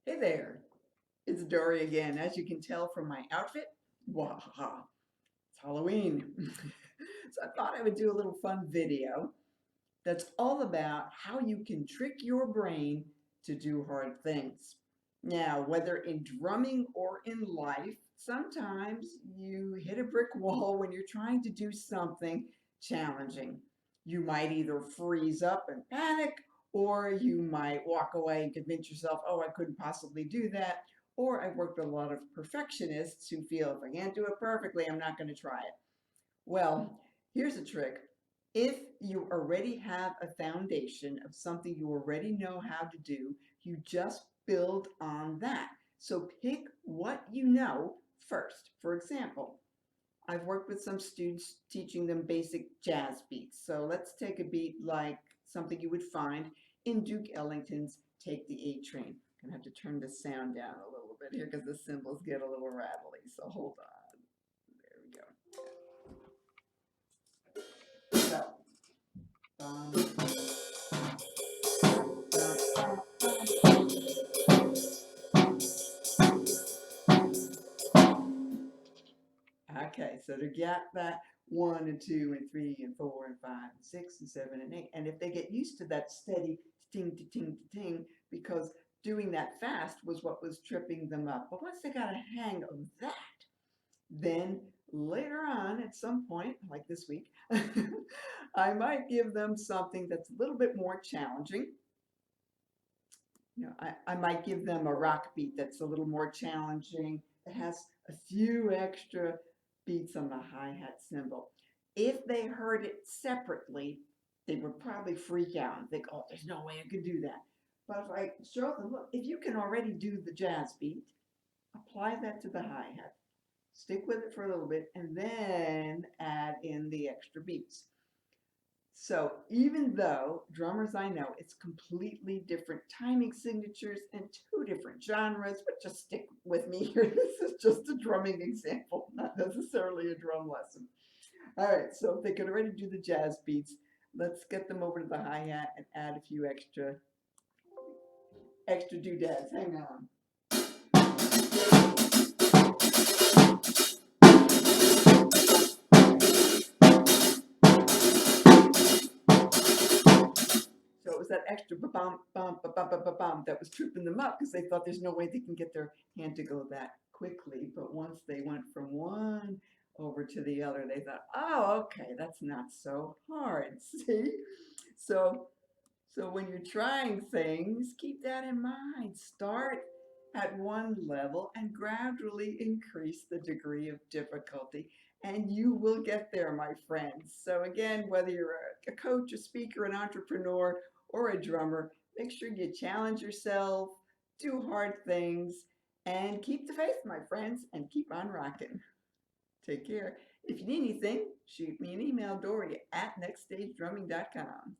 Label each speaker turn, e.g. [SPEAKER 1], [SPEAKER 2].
[SPEAKER 1] Hey there, it's Dory again. As you can tell from my outfit, wahaha, it's Halloween. So I thought I would do a little fun video that's all about how you can trick your brain to do hard things. Now, whether in drumming or in life, sometimes you hit a brick wall when you're trying to do something challenging. You might either freeze up and panic, or you might walk away and convince yourself, oh, I couldn't possibly do that. Or I've worked with a lot of perfectionists who feel if I can't do it perfectly, I'm not going to try it. Well, here's a trick. If you already have a foundation of something you already know how to do, you just build on that. So pick what you know first. For example, I've worked with some students teaching them basic jazz beats. So let's take a beat like something you would find in Duke Ellington's Take the A Train. I'm going to have to turn the sound down a little bit here because the cymbals get a little rattly. So hold on. There we go. So, okay, so to get that 1 and 2 and 3 and 4 and 5 and 6 and 7 and 8, and if they get used to that steady ting to ting to ting, because doing that fast was what was tripping them up. But once they got a hang of that, then later on, at some point, like this week, I might give them something that's a little bit more challenging. I might give them a rock beat that's a little more challenging. It has a few extra beats on the hi-hat cymbal. If they heard it separately, they would probably freak out and think, oh, there's no way I could do that. But if I show them, look, if you can already do the jazz beat, apply that to the hi-hat, stick with it for a little bit, and then add in the extra beats. So even though drummers I know, it's completely different timing signatures and two different genres, but just stick with me here. This is just a drumming example, not necessarily a drum lesson. All right, so if they can already do the jazz beats, let's get them over to the hi-hat and add a few extra doodads. Hang on. So it was that extra ba-bum, bum, ba-bum, ba-bum that was tripping them up because they thought there's no way they can get their hand to go that quickly. But once they went from one over to the other, they thought, oh, okay, that's not so hard. See? So so when you're trying things, keep that in mind. Start at one level and gradually increase the degree of difficulty, and you will get there, my friends. So again, whether you're a coach, a speaker, an entrepreneur, or a drummer, make sure you challenge yourself, do hard things, and keep the faith, my friends, and keep on rocking. Take care. If you need anything, shoot me an email, Dory at nextstagedrumming.com.